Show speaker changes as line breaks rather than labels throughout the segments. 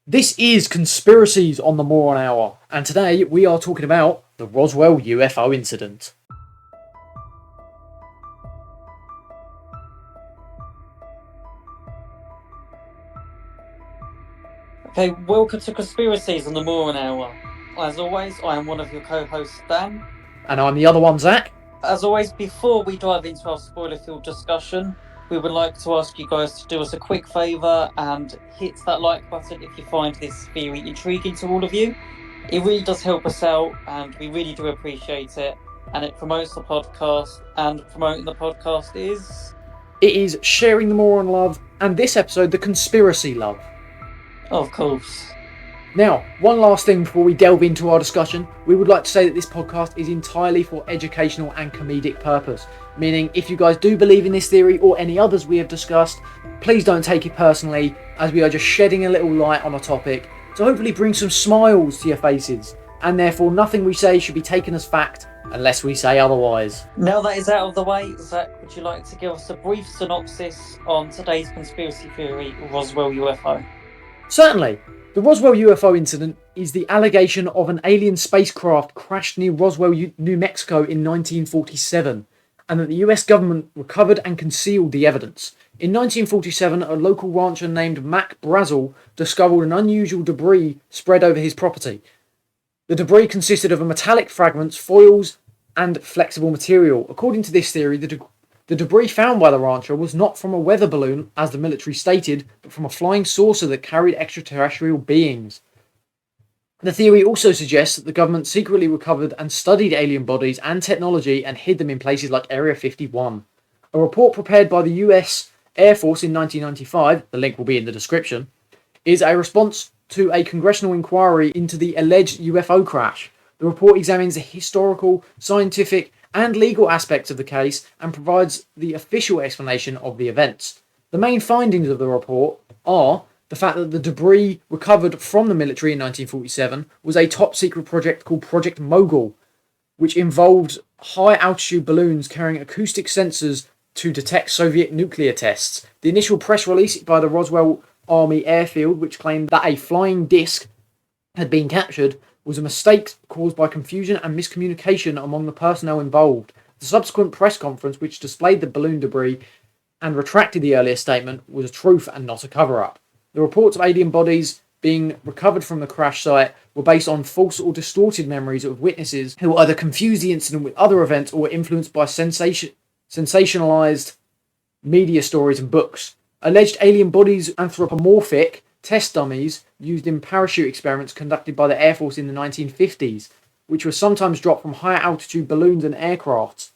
This is Conspiracies on the Moron Hour, and today we are talking about the Roswell UFO incident.
Okay, welcome to Conspiracies on the Moron Hour. As always, I am one of your co-hosts, Dan.
And I'm the other one, Zach.
As always, before we dive into our spoiler-filled discussion, we would like to ask you guys to do us a quick favour and hit that like button if you find this theory intriguing to all of you. It really does help us out, and we really do appreciate it. And it promotes the podcast, and promoting the podcast is,
It is sharing the Moron love, and this episode, the conspiracy love.
of course.
Now, one last thing before we delve into our discussion, we would like to say that this podcast is entirely for educational and comedic purpose, meaning if you guys do believe in this theory or any others we have discussed, please don't take it personally, as we are just shedding a little light on a topic to hopefully bring some smiles to your faces, and therefore nothing we say should be taken as fact unless we say otherwise.
Now that is out of the way, Zach, would you like to give us a brief synopsis on today's conspiracy theory, Roswell UFO?
Certainly. The Roswell UFO incident is the allegation of an alien spacecraft crashed near Roswell, New Mexico in 1947, and that the US government recovered and concealed the evidence. In 1947, a local rancher named Mac Brazel discovered an unusual debris spread over his property. The debris consisted of metallic fragments, foils, and flexible material. According to this theory, the debris found by the rancher was not from a weather balloon, as the military stated, but from a flying saucer that carried extraterrestrial beings. The theory also suggests that the government secretly recovered and studied alien bodies and technology and hid them in places like Area 51. A report prepared by the US Air Force in 1995, the link will be in the description, is a response to a congressional inquiry into the alleged UFO crash. The report examines the historical, scientific, and legal aspects of the case and provides the official explanation of the events. The main findings of the report are the fact that the debris recovered from the military in 1947 was a top secret project called Project Mogul, which involved high altitude balloons carrying acoustic sensors to detect Soviet nuclear tests. The initial press release by the Roswell Army Airfield, which claimed that a flying disc had been captured, was a mistake caused by confusion and miscommunication among the personnel involved. The subsequent press conference, which displayed the balloon debris and retracted the earlier statement, was a truth and not a cover-up. The reports of alien bodies being recovered from the crash site were based on false or distorted memories of witnesses who either confused the incident with other events or were influenced by sensationalized media stories and books. Alleged alien bodies, anthropomorphic test dummies used in parachute experiments conducted by the Air Force in the 1950s, which were sometimes dropped from higher altitude balloons and aircraft.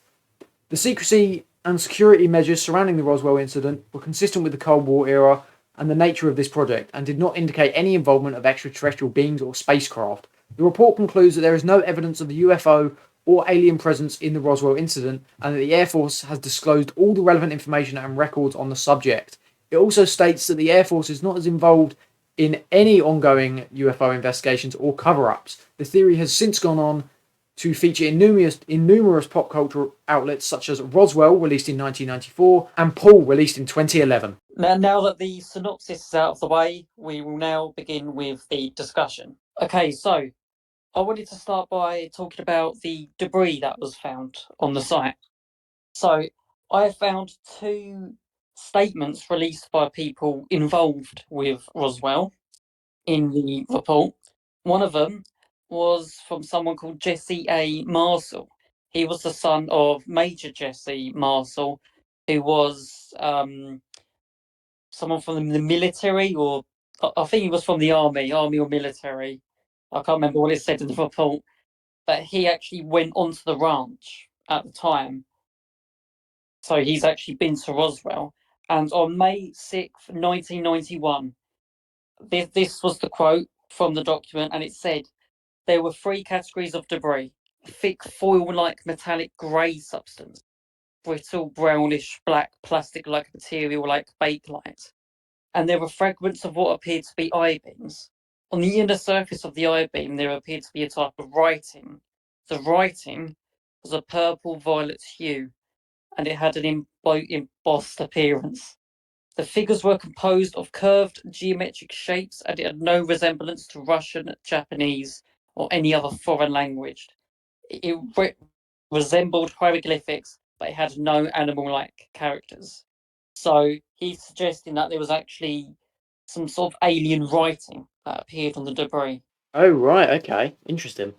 The secrecy and security measures surrounding the Roswell incident were consistent with the Cold War era and the nature of this project, and did not indicate any involvement of extraterrestrial beings or spacecraft. The report concludes that there is no evidence of a UFO or alien presence in the Roswell incident, and that the Air Force has disclosed all the relevant information and records on the subject. It also states that the Air Force is not as involved in any ongoing UFO investigations or cover-ups. The theory has since gone on to feature in numerous pop culture outlets such as Roswell, released in 1994, and Paul, released in 2011.
Now that the synopsis is out of the way, we will now begin with the discussion. Okay, so I wanted to start by talking about the debris that was found on the site. So I found two statements released by people involved with Roswell in the report. One of them was from someone called Jesse A. Marshall. He was the son of Major Jesse Marshall, who was someone from the military, or I think he was from the army or military. I can't remember what it said in the report, but he actually went onto the ranch at the time. So he's actually been to Roswell. And on May 6th, 1991, this was the quote from the document, and it said there were three categories of debris: thick foil like metallic grey substance, brittle brownish black plastic like material like bakelite, and there were fragments of what appeared to be I-beams. On the inner surface of the I-beam, there appeared to be a type of writing. The writing was a purple violet hue, and it had an embossed appearance. The figures were composed of curved geometric shapes and it had no resemblance to Russian, Japanese, or any other foreign language. It resembled hieroglyphics, but it had no animal like characters. So he's suggesting that there was actually some sort of alien writing that appeared on the debris.
Oh, right, okay. Interesting.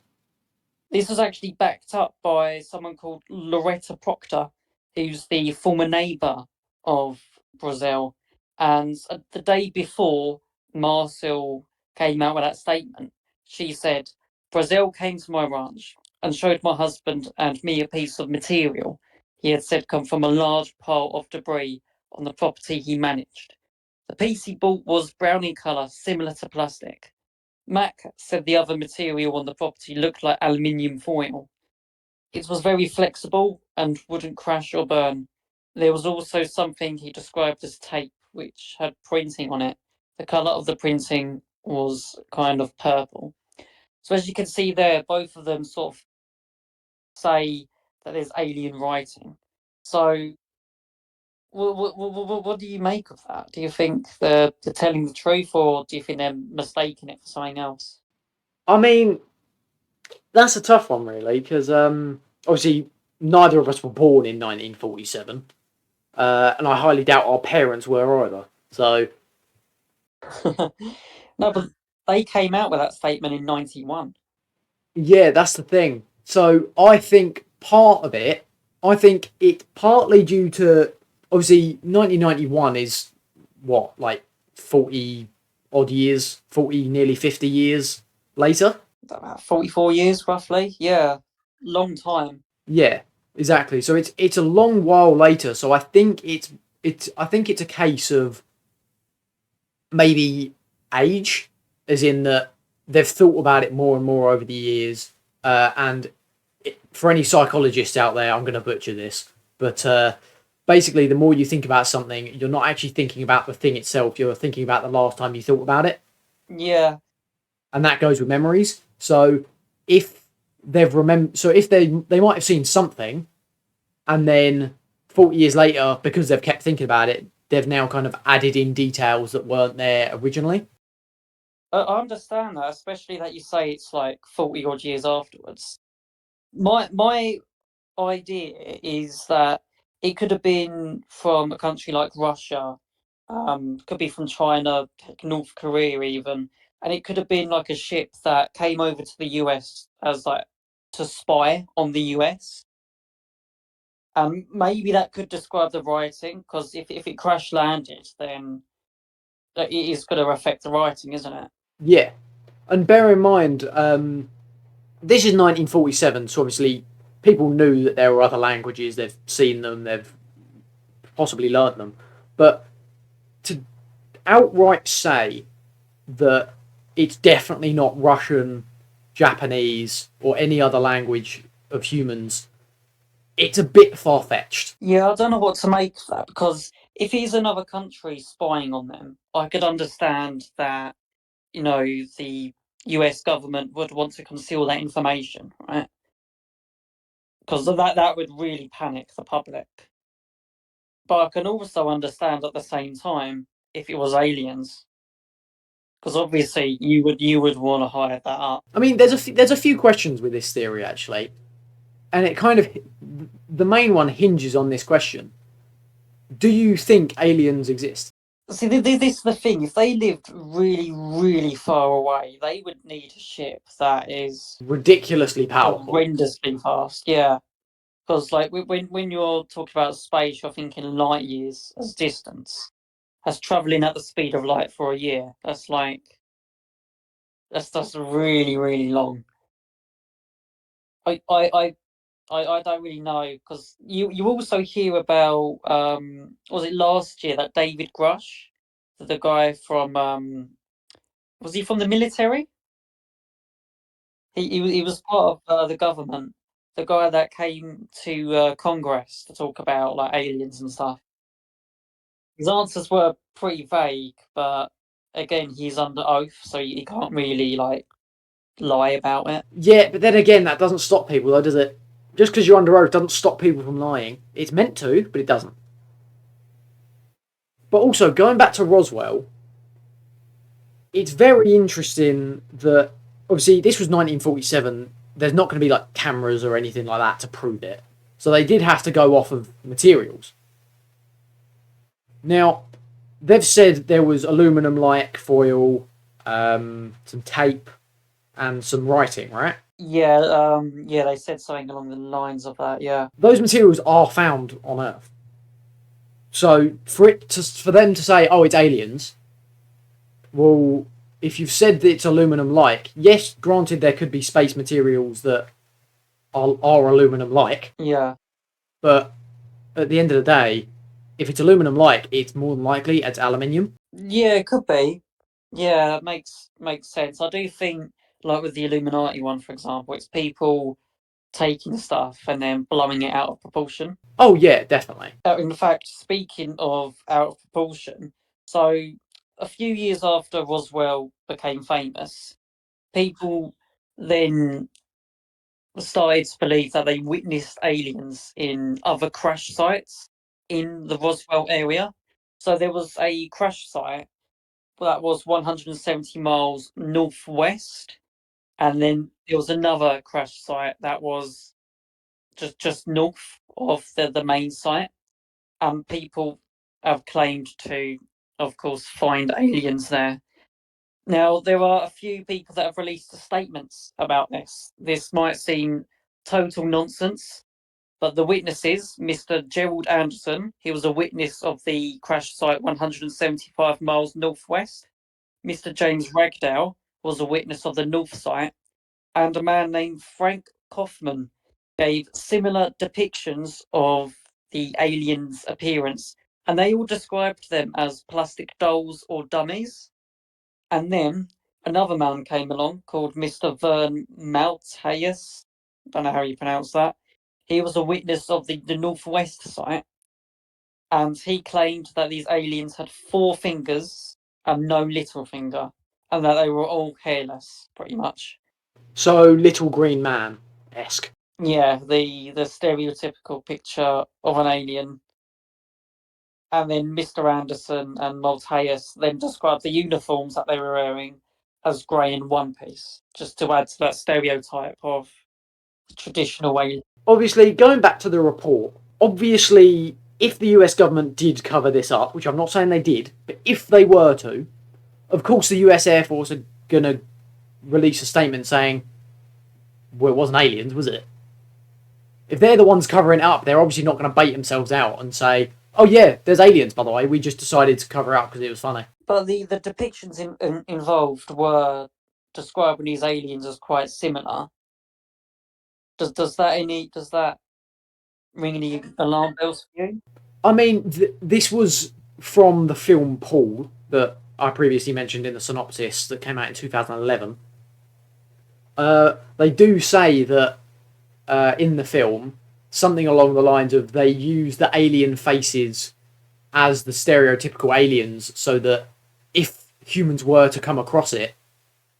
This was actually backed up by someone called Loretta Proctor, who's the former neighbour of Brazil. And the day before Marcel came out with that statement, she said, Brazil came to my ranch and showed my husband and me a piece of material he had said come from a large pile of debris on the property he managed. The piece he bought was brown in colour, similar to plastic. Mac said the other material on the property looked like aluminium foil. It was very flexible and wouldn't crash or burn. There was also something he described as tape, which had printing on it. The colour of the printing was kind of purple. So, as you can see there, both of them sort of say that there's alien writing. So, what do you make of that? Do you think they're telling the truth, or do you think they're mistaking it for something else?
I mean, that's a tough one, really, because obviously neither of us were born in 1947, and I highly doubt our parents were either. So,
No, but they came out with that statement in 91.
yeah, that's the thing. So, I think part of it, I think it partly due to obviously 1991 is what, like 40 odd years, 40, nearly 50 years later.
About 44 years, roughly. Yeah, long time.
Yeah, exactly. So it's a long while later. So I think it's a case of maybe age, as in that they've thought about it more and more over the years. And for any psychologists out there, I'm going to butcher this, but basically, the more you think about something, you're not actually thinking about the thing itself. You're thinking about the last time you thought about it,
Yeah.
and that goes with memories. So if so if they might have seen something, and then 40 years later, because they've kept thinking about it, they've now kind of added in details that weren't there originally.
I understand that, especially that you say it's like 40 odd years afterwards. My idea is that it could have been from a country like Russia, could be from China, North Korea even, and it could have been like a ship that came over to the US as like to spy on the US. Maybe that could describe the writing, because if it crash landed, then it is going to affect the writing, isn't it?
Yeah, and bear in mind, this is 1947, so obviously people knew that there were other languages. They've seen them. They've possibly learnt them, but to outright say that it's definitely not Russian, Japanese, or any other language of humans, it's a bit far fetched.
Yeah, I don't know what to make of that, because if he's another country spying on them, I could understand that, the US government would want to conceal that information, right? Because that would really panic the public. But I can also understand at the same time if it was aliens, because obviously you would want to hide that up.
I mean, there's a few questions with this theory actually, and it kind of the main one hinges on this question: do you think aliens exist?
See, this is the thing. If they lived really, really far away, they would need a ship that is
Ridiculously powerful.
horrendously fast. Yeah, because like when you're talking about space, you're thinking light years as distance. That's traveling at the speed of light for a year. That's really, really long. I I I, I don't really know, because you also hear about was it last year that David Grush, the guy from was he from the military? He was part of the government. The guy that came to Congress to talk about like aliens and stuff. His answers were pretty vague, but again, he's under oath, so he can't really like lie about it.
Yeah, but then again, that doesn't stop people, though, does it? Just because you're under oath doesn't stop people from lying. It's meant to, but it doesn't. But also, going back to Roswell, it's very interesting that obviously this was 1947. There's not going to be like cameras or anything like that to prove it. So they did have to go off of materials. Now, they've said there was aluminum like foil, some tape, and some writing, right?
Yeah, yeah, they said something along the lines of that. Yeah,
Those materials are found on Earth. So for them to say, "Oh, it's aliens," well, if you've said that it's aluminum like, yes, granted there could be space materials that are aluminum like,
yeah,
but at the end of the day, if it's aluminum like, it's more than likely it's aluminium.
yeah. It could be. Yeah, that makes sense. I do think, like with the Illuminati one, for example, it's people taking stuff and then blowing it out of proportion.
Oh yeah, definitely.
In fact, speaking of out of proportion, so a few years after Roswell became famous, people then started to believe that they witnessed aliens in other crash sites in the Roswell area. So there was a crash site that was 170 miles northwest, and then there was another crash site that was just north of the main site, and people have claimed to, of course, find aliens there. Now, there are a few people that have released statements about this. This might seem total nonsense, but the witnesses, Mr. Gerald Anderson, he was a witness of the crash site 175 miles northwest. Mr. James Ragdale was a witness of the north site, and a man named Frank Kaufman gave similar depictions of the aliens' appearance, and they all described them as plastic dolls or dummies. And then another man came along called Mr. Vern Malthaeus. Don't know how you pronounce that. He was a witness of the Northwest site, and he claimed that these aliens had four fingers and no little finger, and that they were all hairless, pretty much.
So Little Green Man esque.
Yeah, the stereotypical picture of an alien. And then Mr. Anderson and Malthaeus then described the uniforms that they were wearing as grey and one piece, just to add to that stereotype of traditional alien.
Obviously, going back to the report, obviously, if the US government did cover this up, which I'm not saying they did, but if they were to, of course, the US Air Force are going to release a statement saying, well, it wasn't aliens, was it? If they're the ones covering it up, they're obviously not going to bait themselves out and say, oh, yeah, there's aliens, by the way. We just decided to cover it up because it was funny.
But the depictions involved were describing these aliens as quite similar. Does that ring any alarm bells for you?
I mean, this was from the film Paul that I previously mentioned in the synopsis that came out in 2011. They do say that in the film something along the lines of they use the alien faces as the stereotypical aliens so that if humans were to come across it,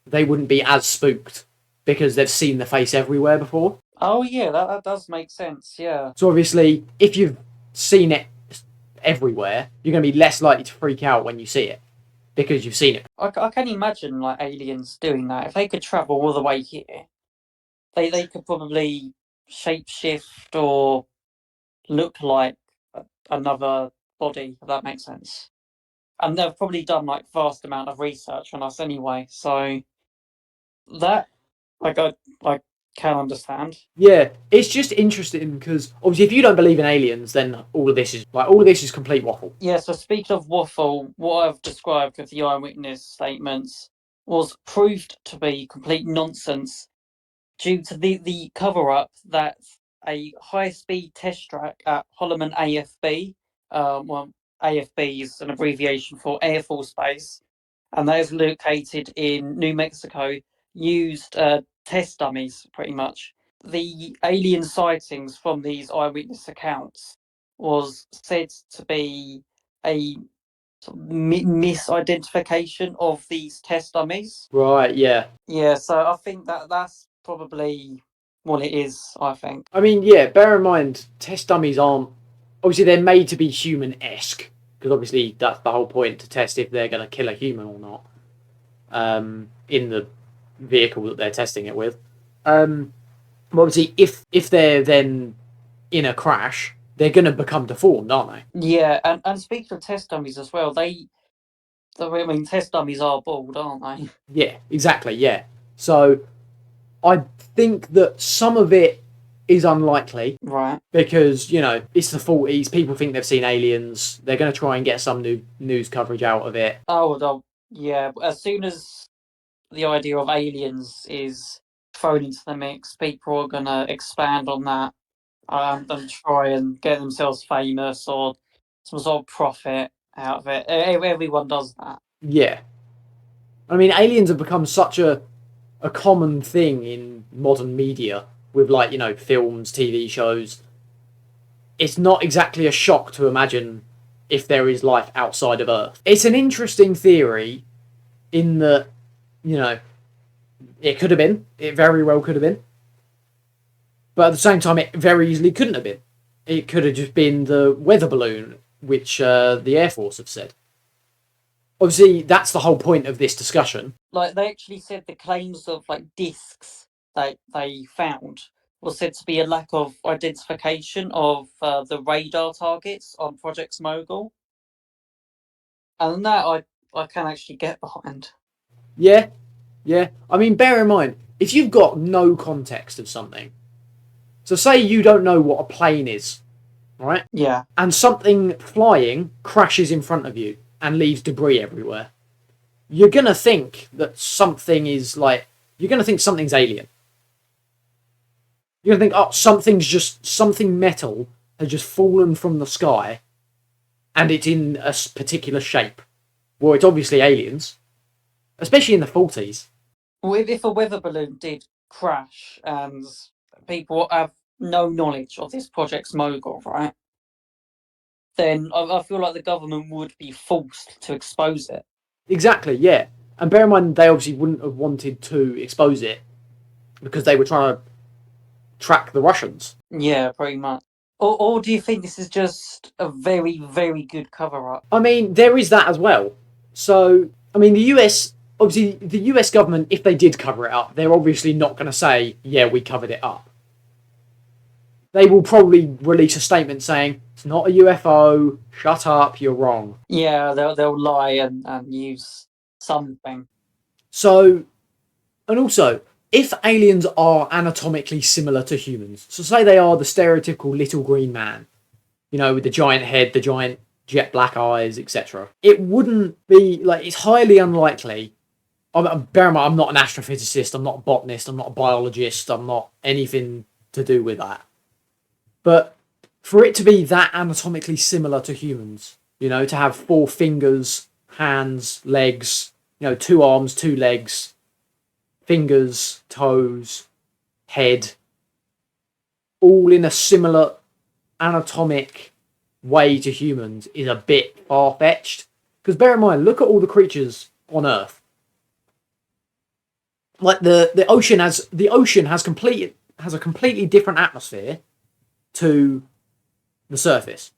they wouldn't be as spooked because they've seen the face everywhere before.
Oh yeah, that does make sense. Yeah.
So obviously, if you've seen it everywhere, you're going to be less likely to freak out when you see it because you've seen it.
I can imagine like aliens doing that. If they could travel all the way here, they could probably shapeshift or look like another body, if that makes sense. And they've probably done like vast amount of research on us anyway, so that I can understand.
Yeah, it's just interesting because obviously, if you don't believe in aliens, then all of this is complete waffle.
Yeah, so speaking of waffle, what I've described with the eyewitness statements was proved to be complete nonsense due to the cover up that a high speed test track at Holloman AFB, well, AFB is an abbreviation for Air Force Base, and that is located in New Mexico, used test dummies pretty much. The alien sightings from these eyewitness accounts was said to be a sort of misidentification of these test dummies.
Right, yeah.
Yeah, so I think that's probably what it is, I think.
I mean, yeah, bear in mind, test dummies aren't. Obviously, they're made to be human esque. because obviously that's the whole point, to test if they're going to kill a human or not, in the vehicle that they're testing it with. But obviously, if they're then in a crash, they're going to become deformed, aren't they?
Yeah, and speaking of test dummies as well, I mean, test dummies are bald, aren't they?
Yeah, exactly. Yeah. So I think that some of it is unlikely
Right.
because it's the 40s. People think they've seen aliens. They're going to try and get some new news coverage out of it.
Oh, well, yeah. As soon as the idea of aliens is thrown into the mix, people are gonna expand on that, and try and get themselves famous or some sort of profit out of it. Everyone does that.
Yeah. I mean, aliens have become such a common thing in modern media with, like, films, TV shows. It's not exactly a shock to imagine if there is life outside of Earth. It's an interesting theory in that, you know, it could have been. It very well could have been. But at the same time, it very easily couldn't have been. It could have just been the weather balloon, which the Air Force have said. Obviously, that's the whole point of this discussion.
Like they actually said the claims of like discs that they found was said to be a lack of identification of the radar targets on Project Mogul, and that I can actually get behind.
Yeah, yeah. I mean, bear in mind, if you've got no context of something, so say you don't know what a plane is, right?
Yeah.
And something flying crashes in front of you and leaves debris everywhere. You're gonna think that something is like, you're gonna think something's alien. You're gonna think, oh, something metal has just fallen from the sky and it's in a particular shape. Well, it's obviously aliens, especially in the 40s.
Well, if a weather balloon did crash and people have no knowledge of this Project Mogul, right? Then I feel like the government would be forced to expose it.
Exactly, yeah. And bear in mind, they obviously wouldn't have wanted to expose it because they were trying to track the Russians.
Yeah, pretty much. Or do you think this is just a very, very good cover up?
I mean, there is that as well. So, I mean, the US government, if they did cover it up, they're obviously not going to say, yeah, we covered it up. They will probably release a statement saying, it's not a UFO, shut up, you're wrong.
Yeah, they'll lie and use something.
So, and also, if aliens are anatomically similar to humans, so say they are the stereotypical little green man, with the giant head, the giant jet black eyes, etc., it wouldn't be like, it's highly unlikely. Bear in mind, I'm not an astrophysicist, I'm not a botanist, I'm not a biologist, I'm not anything to do with that. But for it to be that anatomically similar to humans, to have 4 fingers, hands, legs, 2 arms, 2 legs, fingers, toes, head, all in a similar anatomic way to humans is a bit far-fetched. Because bear in mind, look at all the creatures on Earth. Like the ocean has a completely different atmosphere to the surface.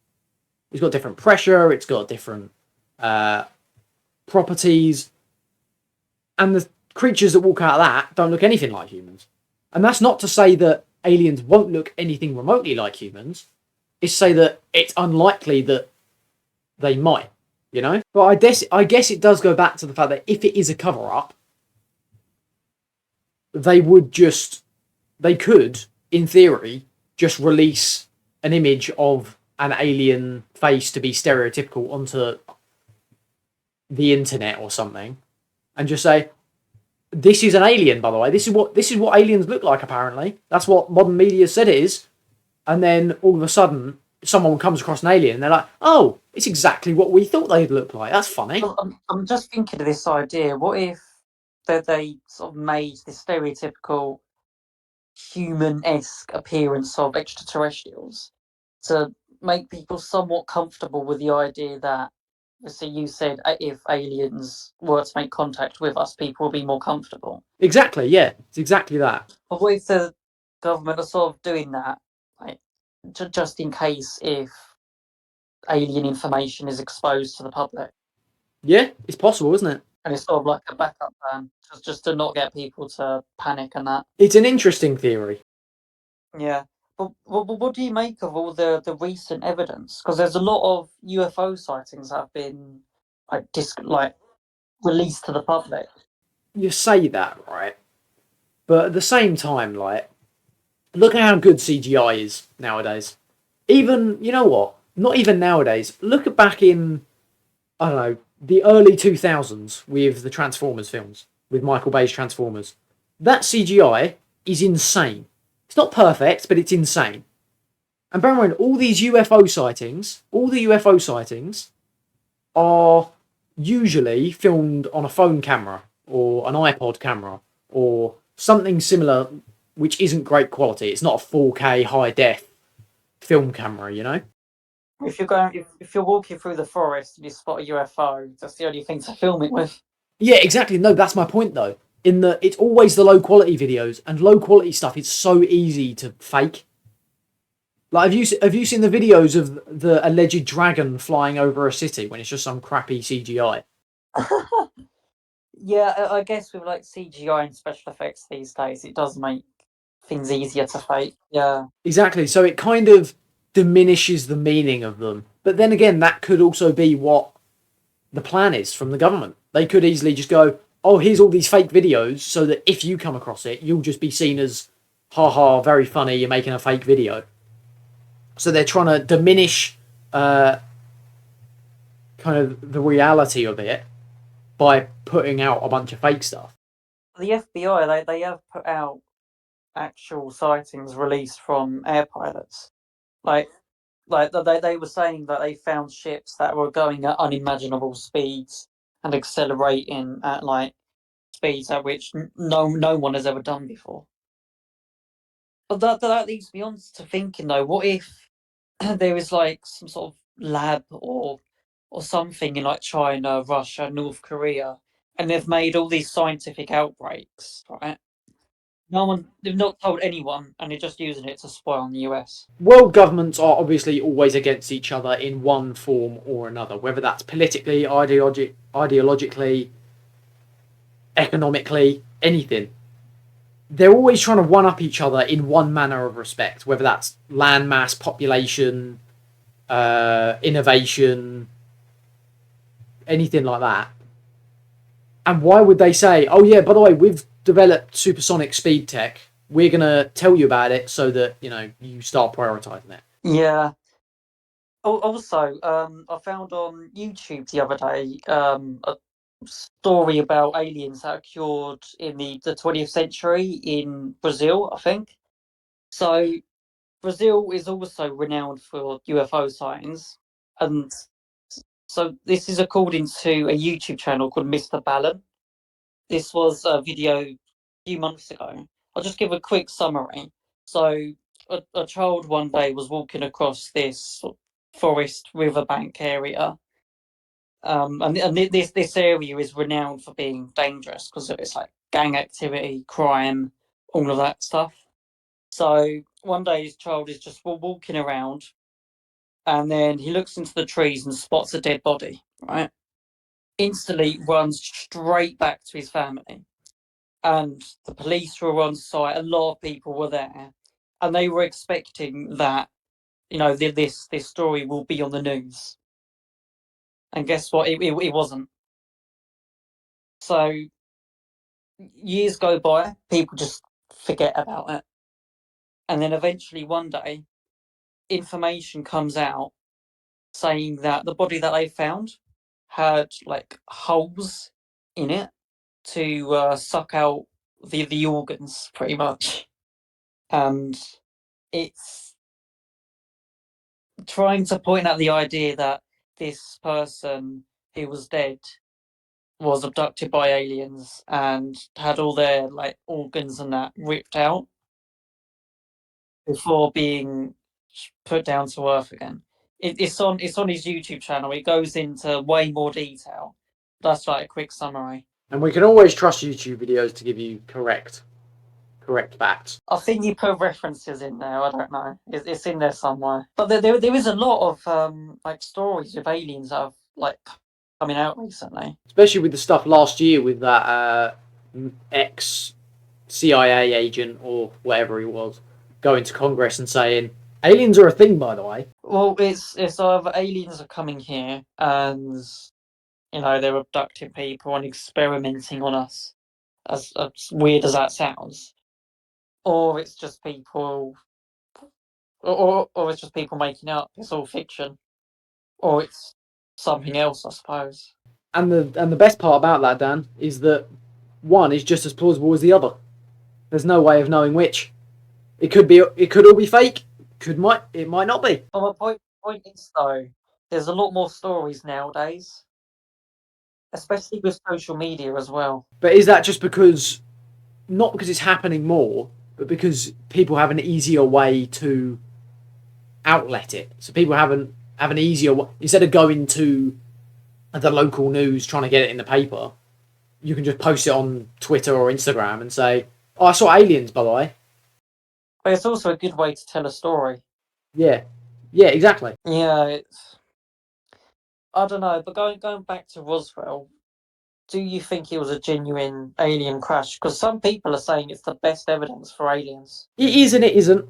It's got different pressure, it's got different properties, and the creatures that walk out of that don't look anything like humans. And that's not to say that aliens won't look anything remotely like humans. It's to say that it's unlikely that they might, But I guess it does go back to the fact that if it is a cover-up, they could, in theory, just release an image of an alien face to be stereotypical onto the internet or something, and just say, this is an alien, by the way. This is what aliens look like, apparently. That's what modern media said it is. And then all of a sudden, someone comes across an alien and they're like, oh, it's exactly what we thought they'd look like. That's funny.
I'm just thinking of this idea. What if they sort of made this stereotypical human-esque appearance of extraterrestrials to make people somewhat comfortable with the idea that, so you said, if aliens were to make contact with us, people will be more comfortable.
Exactly, yeah. It's exactly that.
But what if the government are sort of doing that, like, just in case if alien information is exposed to the public,
Yeah, it's possible, isn't it?
and it's sort of like a backup plan, just to not get people to panic and that.
It's an interesting theory.
Yeah. But what do you make of all the recent evidence? Because there's a lot of UFO sightings that have been like released to the public.
You say that, right? But at the same time, like, look at how good CGI is nowadays. Even, you know what? Not even nowadays. Look at back in, I don't know, the early 2000s with the Transformers films, with Michael Bay's Transformers. That CGI is insane. It's not perfect, but it's insane. And bear in mind, all the UFO sightings are usually filmed on a phone camera or an iPod camera or something similar, which isn't great quality. It's not a 4K high def film camera, you know?
If you're walking through the forest and you spot a UFO, that's the only thing to film it with.
Yeah, exactly. No, that's my point though. In that it's always the low quality videos and low quality stuff is so easy to fake. Like, have you seen the videos of the alleged dragon flying over a city when it's just some crappy CGI?
Yeah, I guess with like CGI and special effects these days, it does make things easier to fake. Yeah.
Exactly. So it kind of diminishes the meaning of them. But then again, that could also be what the plan is from the government. They could easily just go, "Oh, here's all these fake videos," so that if you come across it, you'll just be seen as, "Ha, very funny. You're making a fake video." So they're trying to diminish uh, kind of the reality of it by putting out a bunch of fake stuff.
The FBI, they have put out actual sightings released from air pilots. Like they were saying that they found ships that were going at unimaginable speeds and accelerating at like speeds at which no one has ever done before. But that leads me on to thinking though, what if there is like some sort of lab or something in like China, Russia, North Korea, and they've made all these scientific outbreaks, right? They've not told anyone, and they're just using it to spy on the US.
World governments are obviously always against each other in one form or another, whether that's politically, ideologically, economically, anything. They're always trying to one up each other in one manner of respect, whether that's land mass, population, innovation, anything like that. And why would they say, "Oh yeah, by the way, we've developed supersonic speed tech. We're gonna tell you about it so that you start prioritizing it."
Yeah. Also, I found on YouTube the other day a story about aliens that occurred in the 20th century in Brazil, I think. So Brazil is also renowned for UFO sightings, and so this is according to a YouTube channel called Mr. Ballon. This was a video a few months ago. I'll just give a quick summary. So, a child one day was walking across this forest riverbank area, and this area is renowned for being dangerous because of its like gang activity, crime, all of that stuff. So one day his child is just walking around, and then he looks into the trees and spots a dead body. Right, instantly runs straight back to his family, and the police were on site. A lot of people were there, and they were expecting that this story will be on the news. And guess what? It wasn't. So years go by, people just forget about it, and then eventually one day, information comes out saying that the body that they found had like holes in it to suck out the organs, pretty much, and it's trying to point out the idea that this person who was dead was abducted by aliens and had all their like organs and that ripped out before being put down to earth again. It's on his YouTube channel. It goes into way more detail. That's like a quick summary.
And we can always trust YouTube videos to give you correct. correct facts.
I think you put references in there. I don't know. It's in there somewhere. But there is a lot of like stories of aliens that have like coming out recently.
Especially with the stuff last year with that ex CIA agent or whatever he was going to Congress and saying aliens are a thing, by the way.
Well, it's either aliens are coming here and they're abducting people and experimenting on us, as weird as that sounds, or it's just people, or it's just people making up. It's all fiction, or it's something else, I suppose.
And the best part about that, Dan, is that one is just as plausible as the other. There's no way of knowing which. It could all be fake. It might not be.
But my point is though, there's a lot more stories nowadays, especially with social media as well.
But is that just because not because it's happening more, but because people have an easier way to outlet it? So people have an easier instead of going to the local news trying to get it in the paper, you can just post it on Twitter or Instagram and say, "Oh, I saw aliens, by the way."
But it's also a good way to tell a story.
Yeah, yeah, exactly.
Yeah, I don't know. But going back to Roswell, do you think it was a genuine alien crash? Because some people are saying it's the best evidence for aliens.
It is and it isn't.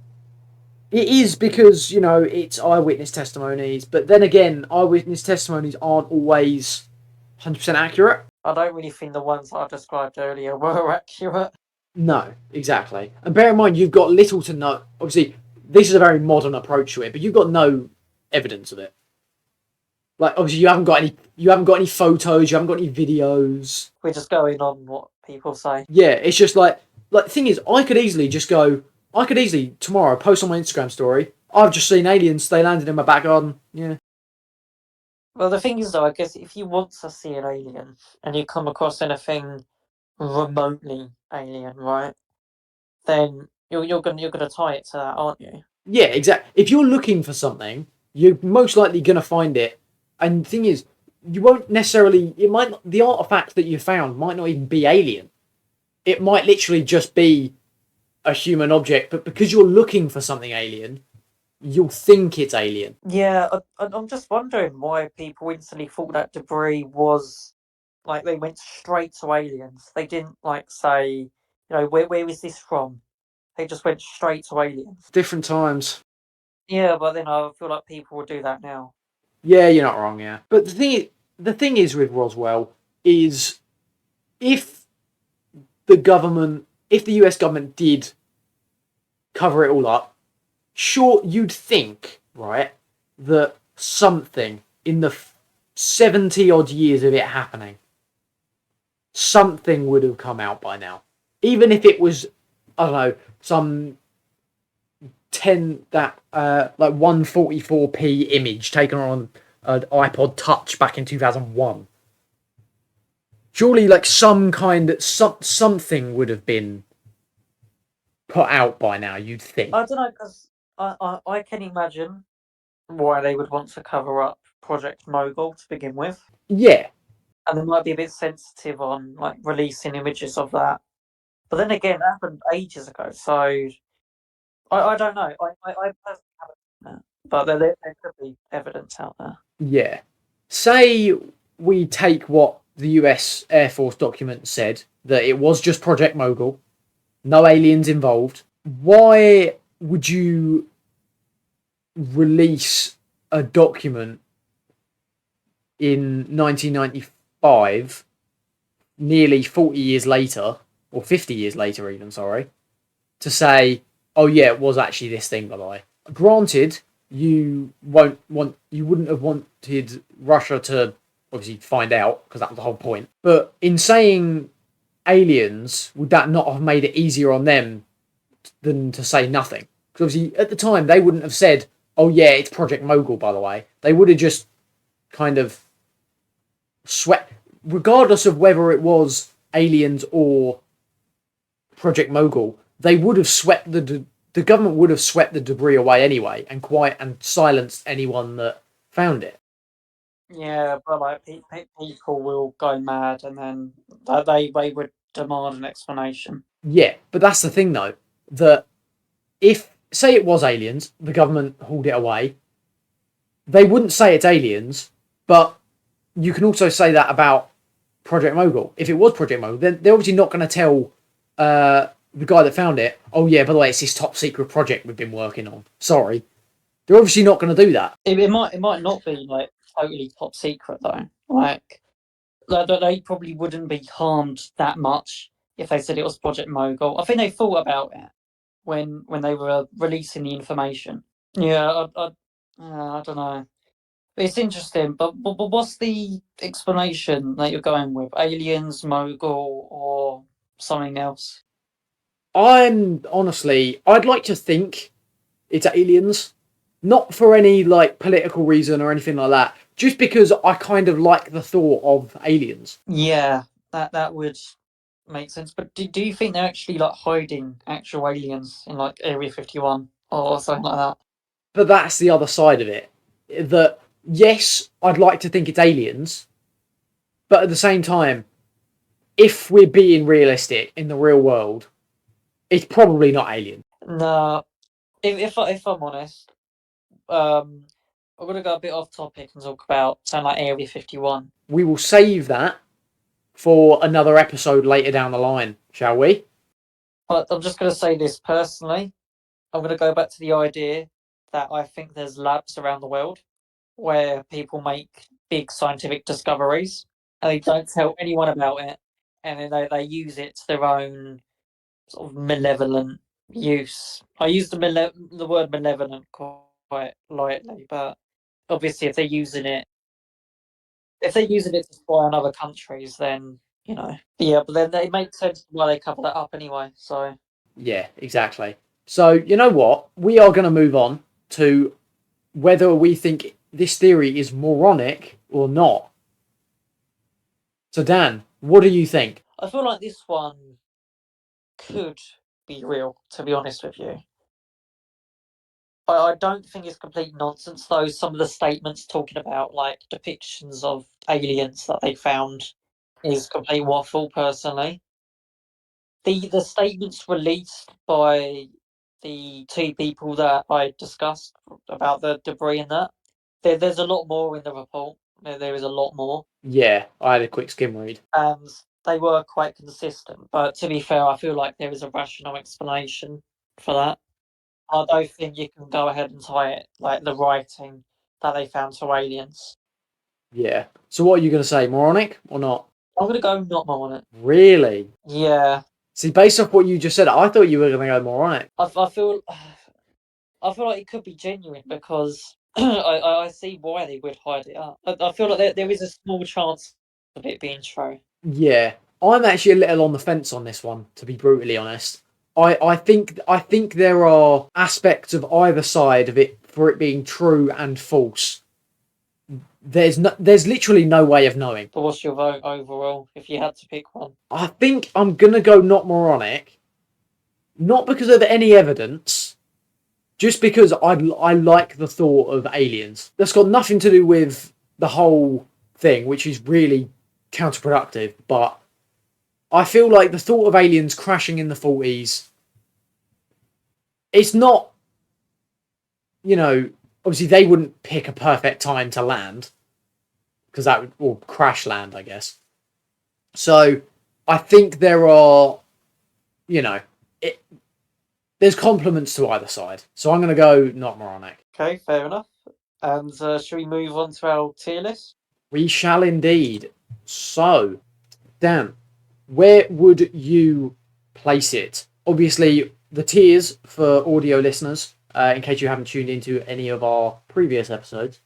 It is because it's eyewitness testimonies, but then again, eyewitness testimonies aren't always 100% accurate.
I don't really think the ones I described earlier were accurate.
No, exactly. And bear in mind, you've got little to no. Obviously, this is a very modern approach to it, but you've got no evidence of it. Like, obviously, you haven't got any photos, you haven't got any videos.
We're just going on what people say.
Yeah, it's just the thing is, I could easily tomorrow post on my Instagram story. I've just seen aliens. They landed in my back garden. Yeah.
Well, the thing is, though, I guess if you want to see an alien and you come across anything remotely alien, right? Then you're gonna tie it to that, aren't you?
Yeah, exactly. If you're looking for something, you're most likely gonna find it. And the thing is, you won't necessarily. It might not, the artifact that you found might not even be alien. It might literally just be a human object. But because you're looking for something alien, you'll think it's alien.
Yeah, I'm just wondering why people instantly thought that debris was like they went straight to aliens. They didn't like say, where is this from? They just went straight to aliens.
Different times.
Yeah, but then I feel like people will do that now.
Yeah, you're not wrong. Yeah, but the thing is with Roswell is if if the US government did cover it all up, sure, you'd think, right, that something in the 70 odd years of it happening, something would have come out by now. Even if it was, I don't know, some 144p image taken on an iPod Touch back in 2001. Surely, something would have been put out by now. You'd think.
I don't know because I can imagine why they would want to cover up Project Mogul to begin with,
Yeah,
and they might be a bit sensitive on like releasing images of that. But then again, that happened ages ago, so I don't know. I personally haven't seen it, but there could be evidence out there.
yeah. Say we take what the US Air Force document said that it was just Project Mogul, no aliens involved. Why would you release a document in 1995, nearly 40 years later, or 50 years later even, sorry, to say, oh yeah, it was actually this thing, by the way. Granted, you wouldn't have wanted Russia to obviously find out, because that was the whole point. But in saying aliens, would that not have made it easier on them than to say nothing? Because obviously at the time they wouldn't have said, oh yeah, it's Project Mogul, by the way. They would have just kind of regardless of whether it was aliens or Project Mogul, they would have swept the government would have swept the debris away anyway, and silenced anyone that found it.
Yeah, but like people will go mad, and then they would demand an explanation.
Yeah, but that's the thing though, that if say it was aliens, the government hauled it away, they wouldn't say it's aliens, but you can also say that about Project Mogul. If it was Project Mogul, then they're obviously not going to tell the guy that found it, oh yeah, by the way, it's this top secret project we've been working on. Sorry. They're obviously not going to do that.
It might not be like totally top secret though. Like they probably wouldn't be harmed that much if they said it was Project Mogul. I think they thought about it when they were releasing the information. Yeah, I don't know. It's interesting, but what's the explanation that you're going with? Aliens, Mogul, or something else?
I'd like to think it's aliens. Not for any like political reason or anything like that. Just because I kind of like the thought of aliens.
Yeah, that would make sense. But do you think they're actually like hiding actual aliens in like Area 51 or something like that?
But that's the other side of it. That yes, I'd like to think it's aliens, but at the same time, if we're being realistic in the real world, it's probably not aliens.
No, if I'm honest, um, I'm gonna go a bit off topic and talk about something like Area 51.
We will save that for another episode later down the line, shall we?
But I'm just gonna say this personally. I'm gonna go back to the idea that I think there's labs around the world where people make big scientific discoveries and they don't tell anyone about it, and then they use it to their own sort of malevolent use. I use the word malevolent quite lightly, but obviously if they're using it to spy on other countries, then yeah. But then it makes sense why they cover that up anyway. So
Yeah, exactly. So, you know what? We are going to move on to whether we think this theory is moronic or not. So, Dan, what do you think?
I feel like this one could be real. To be honest with you, I don't think it's complete nonsense though. Some of the statements talking about like depictions of aliens that they found is complete waffle. Personally, the statements released by the two people that I discussed about the debris and that there's a lot more in the report. There is a lot more,
Yeah, I had a quick skim read.
and they were quite consistent. But to be fair, I feel like there is a rational explanation for that. I don't think you can go ahead and tie it like the writing that they found to aliens.
Yeah. So, what are you going to say? Moronic or not?
I'm gonna go not more on it.
Really?
Yeah,
See, based off what you just said, I thought you were going to go moronic.
I feel I feel like it could be genuine because I see why they would hide it up. I feel like there is a small chance of it being true.
Yeah. I'm actually a little on the fence on this one, to be brutally honest. I think there are aspects of either side of it for it being true and false. There's literally no way of knowing.
But what's your vote overall if you had to pick one?
I think I'm gonna go not moronic, not because of any evidence, just because I like the thought of aliens. That's got nothing to do with the whole thing, which is really counterproductive. But I feel like the thought of aliens crashing in the 40s, it's not, obviously they wouldn't pick a perfect time to land because that would, or crash land, I guess. So I think there are, you know, it, there's compliments to either side. So I'm going to go not moronic.
Okay, fair enough. And should we move on to our tier list?
We shall indeed. So, Dan, where would you place it? Obviously, the tiers for audio listeners, in case you haven't tuned into any of our previous episodes.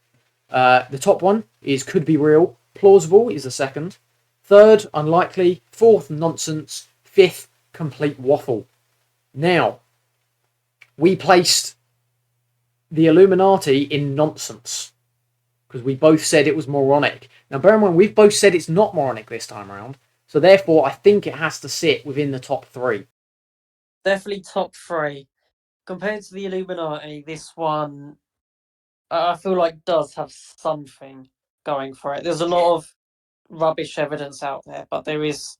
The top one is could be real. Plausible is the second. Third, unlikely. Fourth, nonsense. Fifth, complete waffle. Now, we placed the Illuminati in nonsense because we both said it was moronic. Now, bear in mind, we've both said it's not moronic this time around, so therefore I think it has to sit within the top three.
Definitely top three. Compared to the Illuminati, this one I feel like does have something going for it. There's a lot of rubbish evidence out there, but there is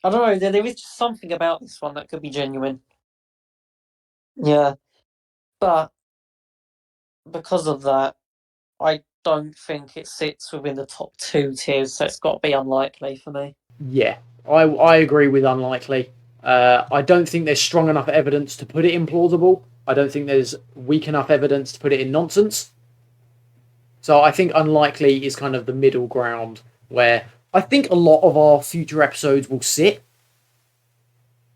I don't know. There is just something about this one that could be genuine. Yeah, but because of that, I don't think it sits within the top 2 tiers, so it's got to be unlikely for me.
Yeah, I agree with unlikely. I don't think there's strong enough evidence to put it in plausible. I don't think there's weak enough evidence to put it in nonsense. So I think unlikely is kind of the middle ground where I think a lot of our future episodes will sit,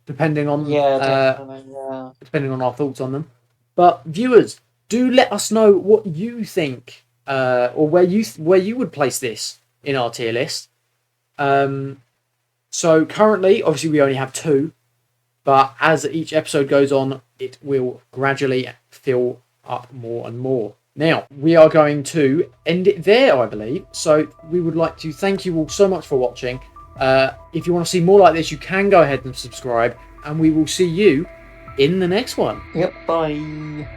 depending on
Yeah, definitely. Yeah.
depending on our thoughts on them. But viewers, do let us know what you think, or where you would place this in our tier list. So currently, obviously, we only have two, but as each episode goes on, it will gradually fill up more and more. Now, we are going to end it there, I believe. So we would like to thank you all so much for watching. If you want to see more like this, you can go ahead and subscribe, and we will see you in the next one.
Yep. Bye.